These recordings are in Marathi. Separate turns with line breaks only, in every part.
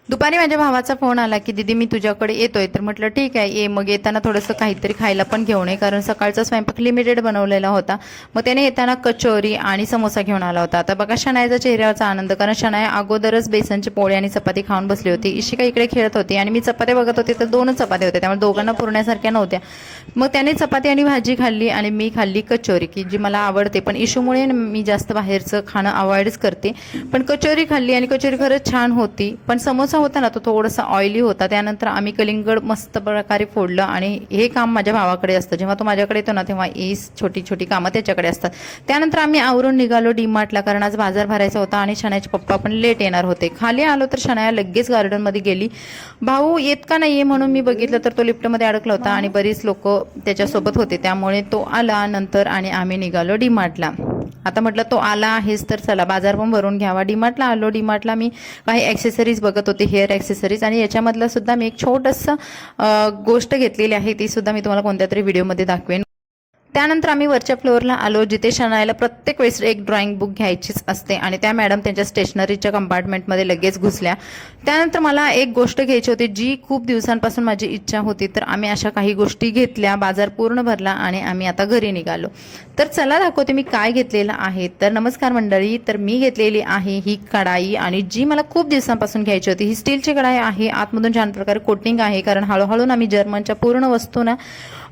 दुपारी माझ्या भावाचा फोन आला की दीदी मी तुझ्याकडे येतोय, तर म्हटलं ठीक आहे ये, मग येताना थोडंसं काहीतरी खायला पण घेऊन ये, कारण सकाळचा स्वयंपाक लिमिटेड बनवलेला होता. मग त्याने येताना कचोरी आणि समोसा घेऊन आला होता. आता बघा शनायाचा चेहऱ्यावरचा आनंद, कारण शनाया अगोदरच बेसनची पोळी आणि चपाती खाऊन बसली होती. इशिका इकडे खेळत होती आणि मी चपात्या बघत होते, तर 2च चपात्या होत्या, त्यामुळे दोघांना पुरण्यासारख्या नव्हत्या. मग त्याने चपाती आणि भाजी खाल्ली आणि मी खाल्ली कचोरी, की जी मला आवडते, पण इशूमुळे मी जास्त बाहेरचं खाणं अवॉइडच करते. पण कचोरी खाल्ली आणि कचोरी खरंच छान होती. पण समोसा होता ना तो थोडासा ऑइली होता. त्यानंतर आम्ही कलिंगड मस्त प्रकारे फोडलं आणि हे काम माझ्या भावाकडे असतं. जेव्हा तो माझ्याकडे येतो ना तेव्हा ही छोटी छोटी कामं त्याच्याकडे असतात. त्यानंतर आम्ही आवरून निघालो डीमार्टला, कारण आज बाजार भरायचा होता आणि शनायाचे पप्पा पण लेट येणार होते. खाली आलो तर शनाया लगेच गार्डनमध्ये गेली. भाऊ येत का नाहीये म्हणून मी बघितलं तर तो लिफ्टमध्ये अडकला होता आणि बरीच लोक त्याच्यासोबत होते, त्यामुळे तो आला नंतर आणि आम्ही निघालो डीमार्टला. आता म्हटलं तो आला आहेस तर चला बाजार पण भरून घ्यावा. डीमार्टला आलो. डीमार्टला मी काही ॲक्सेसरीज बघत होते, हेअर ॲक्सेसरीज, आणि याच्यामधलं सुद्धा मी एक छोटंसं गोष्ट घेतलेली आहे, ती सुद्धा मी तुम्हाला कोणत्या तरी व्हिडिओमध्ये दाखवेन. त्यानंतर आम्ही वरच्या फ्लोअरला आलो, जिथे शनायाला प्रत्येक वेळेस एक ड्रॉइंग बुक घ्यायचीच असते आणि त्या मॅडम त्यांच्या स्टेशनरीच्या कंपार्टमेंटमध्ये लगेच घुसल्या. त्यानंतर मला एक गोष्ट घ्यायची होती जी खूप दिवसांपासून माझी इच्छा होती, तर आम्ही अशा काही गोष्टी घेतल्या, बाजार पूर्ण भरला आणि आम्ही आता घरी निघालो. तर चला दाखवते मी काय घेतलेलं आहे. तर नमस्कार मंडळी, तर मी घेतलेली आहे ही कढाई, आणि जी मला खूप दिवसांपासून घ्यायची होती. ही स्टीलची कढाई आहे, आतमधून छान प्रकारे कोटिंग आहे, कारण हळूहळू ना मी जर्मनच्या पूर्ण वस्तू ना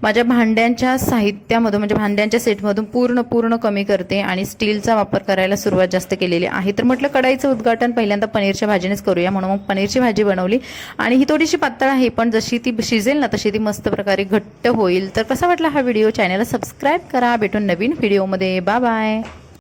माझ्या भांड्यांच्या साहित्यामधून म्हणजे भांड्यांच्या सेटमधून पूर्ण कमी करते आणि स्टीलचा वापर करायला सुरुवात जास्त केलेली आहे. तर म्हटलं कढाईचं उद्घाटन पहिल्यांदा पनीरच्या भाजीनेच करूया, म्हणून मग पनीरची भाजी बनवली. आणि ही थोडीशी पातळ आहे, पण जशी ती शिजेल ना तशी ती मस्त प्रकारे घट्ट होईल. तर कसा वाटला हा व्हिडिओ, चॅनलला सबस्क्राईब करा. भेटून नवीन व्हिडिओमध्ये. Bye bye.